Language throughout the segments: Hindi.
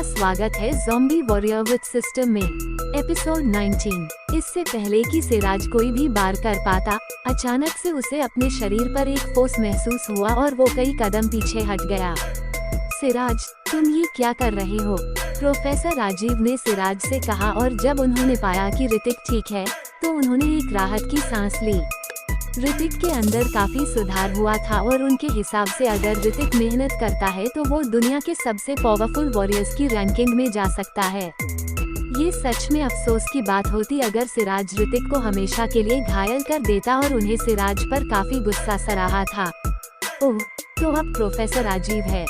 स्वागत है ज़ॉम्बी वॉरियर विद सिस्टम में एपिसोड 19। इससे पहले कि सिराज कोई भी बार कर पाता, अचानक से उसे अपने शरीर पर एक फोर्स महसूस हुआ और वो कई कदम पीछे हट गया। सिराज, तुम ये क्या कर रहे हो? प्रोफेसर राजीव ने सिराज से कहा और जब उन्होंने पाया कि ऋतिक ठीक है तो उन्होंने एक राहत की सांस ली। ऋतिक के अंदर काफी सुधार हुआ था और उनके हिसाब से अगर ऋतिक मेहनत करता है तो वो दुनिया के सबसे पावरफुल वॉरियर्स की रैंकिंग में जा सकता है। ये सच में अफसोस की बात होती अगर सिराज ऋतिक को हमेशा के लिए घायल कर देता और उन्हें सिराज पर काफी गुस्सा सा रहा था। ओह, तो अब प्रोफेसर राजीव है,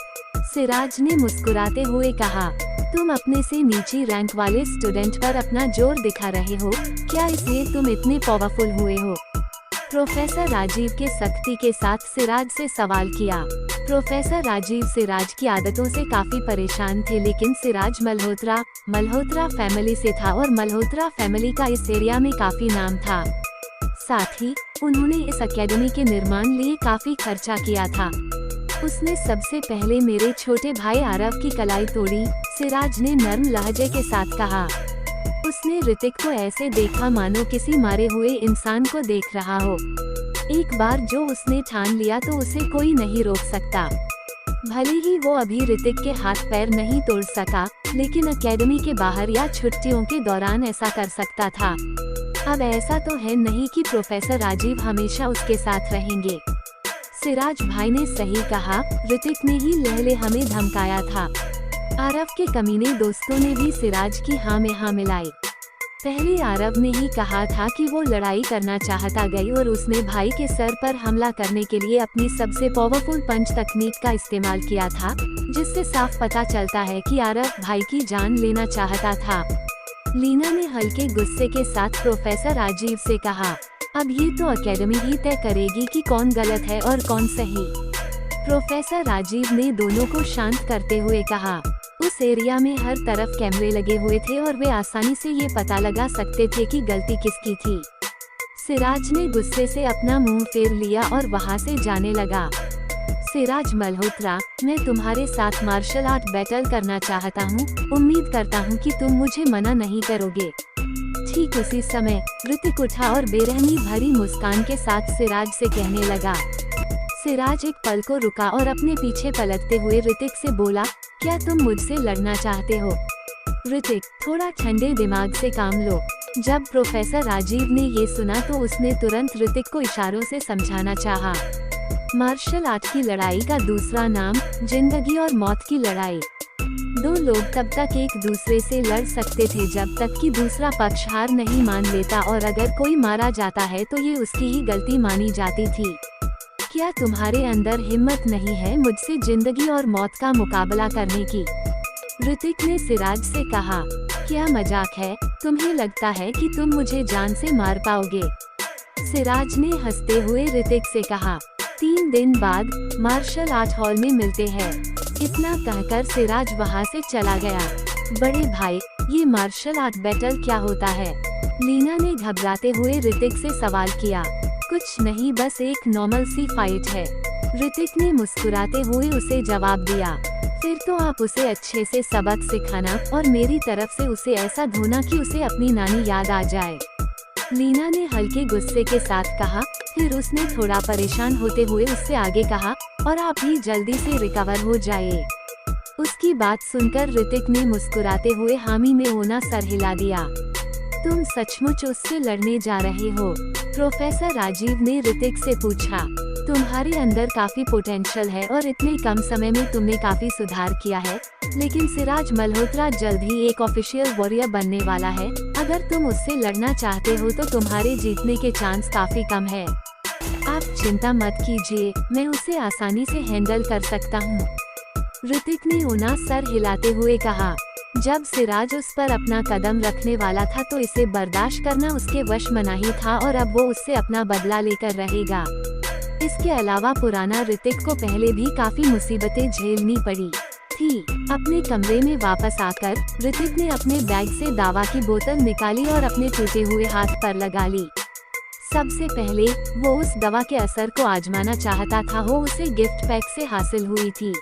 सिराज ने मुस्कुराते हुए कहा। तुम अपने से नीची रैंक वाले स्टूडेंट पर अपना जोर दिखा रहे हो क्या, इसलिए तुम इतने पावरफुल हुए हो? प्रोफेसर राजीव के सख्ती के साथ सिराज से सवाल किया। प्रोफेसर राजीव सिराज की आदतों से काफी परेशान थे, लेकिन सिराज मल्होत्रा फैमिली से था और मल्होत्रा फैमिली का इस एरिया में काफी नाम था। साथ ही उन्होंने इस एकेडमी के निर्माण लिए काफी खर्चा किया था। उसने सबसे पहले मेरे छोटे भाई आरव की कलाई तोड़ी, सिराज ने नर्म लहजे के साथ कहा। उसने ऋतिक को ऐसे देखा मानो किसी मारे हुए इंसान को देख रहा हो। एक बार जो उसने ठान लिया तो उसे कोई नहीं रोक सकता। भले ही वो अभी ऋतिक के हाथ पैर नहीं तोड़ सका, लेकिन एकेडमी के बाहर या छुट्टियों के दौरान ऐसा कर सकता था। अब ऐसा तो है नहीं कि प्रोफेसर राजीव हमेशा उसके साथ रहेंगे। सिराज भाई ने सही कहा, ऋतिक ने ही लहले हमें धमकाया था। आरव के कमीने दोस्तों ने भी सिराज की हाँ में हाँ मिलाई। पहले आरव ने ही कहा था कि वो लड़ाई करना चाहता गई और उसने भाई के सर पर हमला करने के लिए अपनी सबसे पावरफुल पंच तकनीक का इस्तेमाल किया था, जिससे साफ पता चलता है कि आरव भाई की जान लेना चाहता था। लीना ने हल्के गुस्से के साथ प्रोफेसर राजीव से कहा, अब ये तो एकेडमी ही तय करेगी कि कौन गलत है और कौन सही। प्रोफेसर राजीव ने दोनों को शांत करते हुए कहा, उस एरिया में हर तरफ कैमरे लगे हुए थे और वे आसानी से ये पता लगा सकते थे कि गलती किसकी थी। सिराज ने गुस्से से अपना मुंह फेर लिया और वहां से जाने लगा। सिराज मल्होत्रा, मैं तुम्हारे साथ मार्शल आर्ट बैटल करना चाहता हूँ, उम्मीद करता हूँ कि तुम मुझे मना नहीं करोगे। ठीक उसी समय ऋतिक उठा और बेरहमी भरी मुस्कान के साथ सिराज से कहने लगा। सिराज एक पल को रुका और अपने पीछे पलटते हुए ऋतिक से बोला, क्या तुम मुझसे लड़ना चाहते हो? ऋतिक, थोड़ा ठंडे दिमाग से काम लो। जब प्रोफेसर राजीव ने ये सुना तो उसने तुरंत ऋतिक को इशारों से समझाना चाहा। मार्शल आर्ट की लड़ाई का दूसरा नाम जिंदगी और मौत की लड़ाई। दो लोग तब तक एक दूसरे से लड़ सकते थे जब तक कि दूसरा पक्ष हार नहीं मान लेता, और अगर कोई मारा जाता है तो ये उसकी ही गलती मानी जाती थी। क्या तुम्हारे अंदर हिम्मत नहीं है मुझसे जिंदगी और मौत का मुकाबला करने की? ऋतिक ने सिराज से कहा। क्या मजाक है? तुम्हें लगता है कि तुम मुझे जान से मार पाओगे? सिराज ने हंसते हुए ऋतिक से कहा। 3 दिन बाद मार्शल आर्ट हॉल में मिलते हैं। इतना कहकर सिराज वहां से चला गया। बड़े भाई, ये मार्शल आर्ट बैटल क्या होता है? लीना ने घबराते हुए ऋतिक से सवाल किया। कुछ नहीं, बस एक नॉर्मल सी फाइट है, ऋतिक ने मुस्कुराते हुए उसे जवाब दिया। फिर तो आप उसे अच्छे से सबक सिखाना और मेरी तरफ से उसे ऐसा धोना कि उसे अपनी नानी याद आ जाए, लीना ने हल्के गुस्से के साथ कहा। फिर उसने थोड़ा परेशान होते हुए उससे आगे कहा, और आप भी जल्दी से रिकवर हो जाइए। उसकी बात सुनकर ऋतिक ने मुस्कुराते हुए हामी में होना सर हिला दिया। तुम सचमुच उससे लड़ने जा रहे हो? प्रोफेसर राजीव ने ऋतिक से पूछा। तुम्हारे अंदर काफी पोटेंशियल है और इतने कम समय में तुमने काफी सुधार किया है, लेकिन सिराज मल्होत्रा जल्द ही एक ऑफिशियल वॉरियर बनने वाला है। अगर तुम उससे लड़ना चाहते हो तो तुम्हारे जीतने के चांस काफी कम है। आप चिंता मत कीजिए, मैं उसे आसानी से हैंडल कर सकता हूँ, ऋतिक ने उना सर हिलाते हुए कहा। जब सिराज उस पर अपना कदम रखने वाला था तो इसे बर्दाश्त करना उसके वश में नहीं था, और अब वो उससे अपना बदला लेकर रहेगा। इसके अलावा पुराना ऋतिक को पहले भी काफी मुसीबतें झेलनी पड़ी थी। अपने कमरे में वापस आकर ऋतिक ने अपने बैग से दवा की बोतल निकाली और अपने टूटे हुए हाथ पर लगा ली। सबसे पहले वो उस दवा के असर को आजमाना चाहता था, वो उसे गिफ्ट पैक से हासिल हुई थी।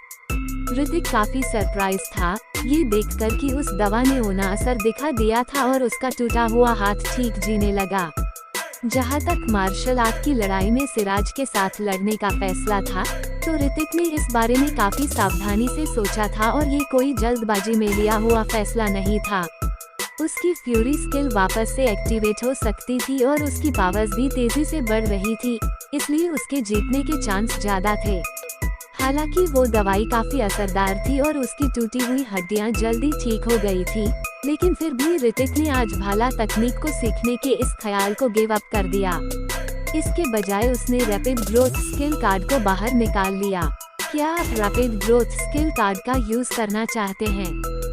ऋतिक काफी सरप्राइज था ये देखकर कि उस दवा ने उन्हें असर दिखा दिया था और उसका टूटा हुआ हाथ ठीक जीने लगा। जहां तक मार्शल आर्ट की लड़ाई में सिराज के साथ लड़ने का फैसला था, तो ऋतिक ने इस बारे में काफी सावधानी से सोचा था और ये कोई जल्दबाजी में लिया हुआ फैसला नहीं था। उसकी फ्यूरी स्किल वापस से एक्टिवेट हो सकती थी और उसकी पावर्स भी तेजी से बढ़ रही थी, इसलिए उसके जीतने के चांस ज्यादा थे। हालांकि वो दवाई काफी असरदार थी और उसकी टूटी हुई हड्डियां जल्दी ठीक हो गई थी, लेकिन फिर भी ऋतिक ने आज भाला तकनीक को सीखने के इस ख्याल को गिव अप कर दिया। इसके बजाय उसने रैपिड ग्रोथ स्किल कार्ड को बाहर निकाल लिया। क्या आप रैपिड ग्रोथ स्किल कार्ड का यूज करना चाहते हैं?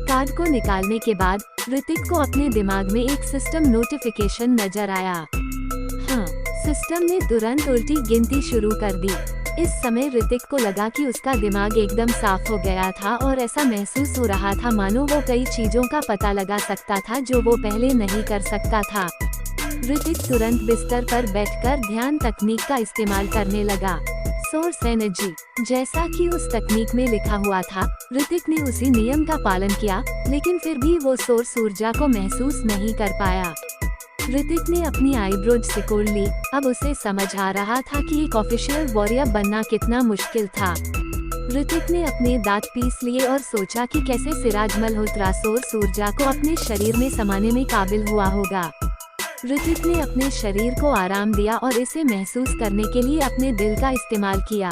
कार्ड को निकालने के बाद ऋतिक को अपने दिमाग में एक सिस्टम नोटिफिकेशन नजर आया। हाँ, सिस्टम ने तुरंत उल्टी गिनती शुरू कर दी। इस समय ऋतिक को लगा कि उसका दिमाग एकदम साफ हो गया था और ऐसा महसूस हो रहा था मानो वो कई चीजों का पता लगा सकता था जो वो पहले नहीं कर सकता था। ऋतिक तुरंत बिस्तर पर बैठकर ध्यान तकनीक का इस्तेमाल करने लगा। सोर्स एनर्जी, जैसा कि उस तकनीक में लिखा हुआ था, ऋतिक ने उसी नियम का पालन किया, लेकिन फिर भी वो सोर्स ऊर्जा को महसूस नहीं कर पाया। ऋतिक ने अपनी आईब्रोज सिकोड़ ली। अब उसे समझ आ रहा था कि एक ऑफिशियल वॉरियर बनना कितना मुश्किल था। ऋतिक ने अपने दांत पीस लिए और सोचा कि कैसे सिराज मल्होत्रा सोर्स ऊर्जा को अपने शरीर में समाने में काबिल हुआ होगा। ऋतिक ने अपने शरीर को आराम दिया और इसे महसूस करने के लिए अपने दिल का इस्तेमाल किया।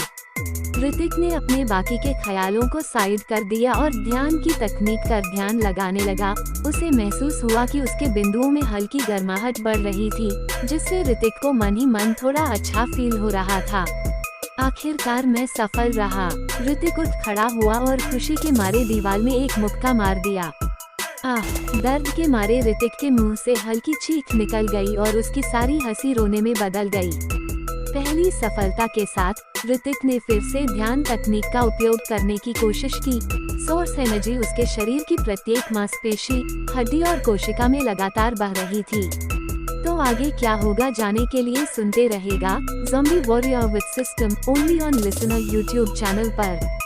ऋतिक ने अपने बाकी के ख्यालों को साइड कर दिया और ध्यान की तकनीक कर ध्यान लगाने लगा। उसे महसूस हुआ कि उसके बिंदुओं में हल्की गर्माहट बढ़ रही थी, जिससे ऋतिक को मन ही मन थोड़ा अच्छा फील हो रहा था। आखिरकार मैं सफल रहा। ऋतिक उठ खड़ा हुआ और खुशी के मारे दीवार में एक मुक्का मार दिया। दर्द के मारे ऋतिक के मुंह से हल्की चीख निकल गई और उसकी सारी हंसी रोने में बदल गई। पहली सफलता के साथ ऋतिक ने फिर से ध्यान तकनीक का उपयोग करने की कोशिश की। सोर्स एनर्जी उसके शरीर की प्रत्येक मांसपेशी, हड्डी और कोशिका में लगातार बह रही थी। तो आगे क्या होगा जानने के लिए सुनते रहेगा zombie warrior with system only on listener YouTube channel पर।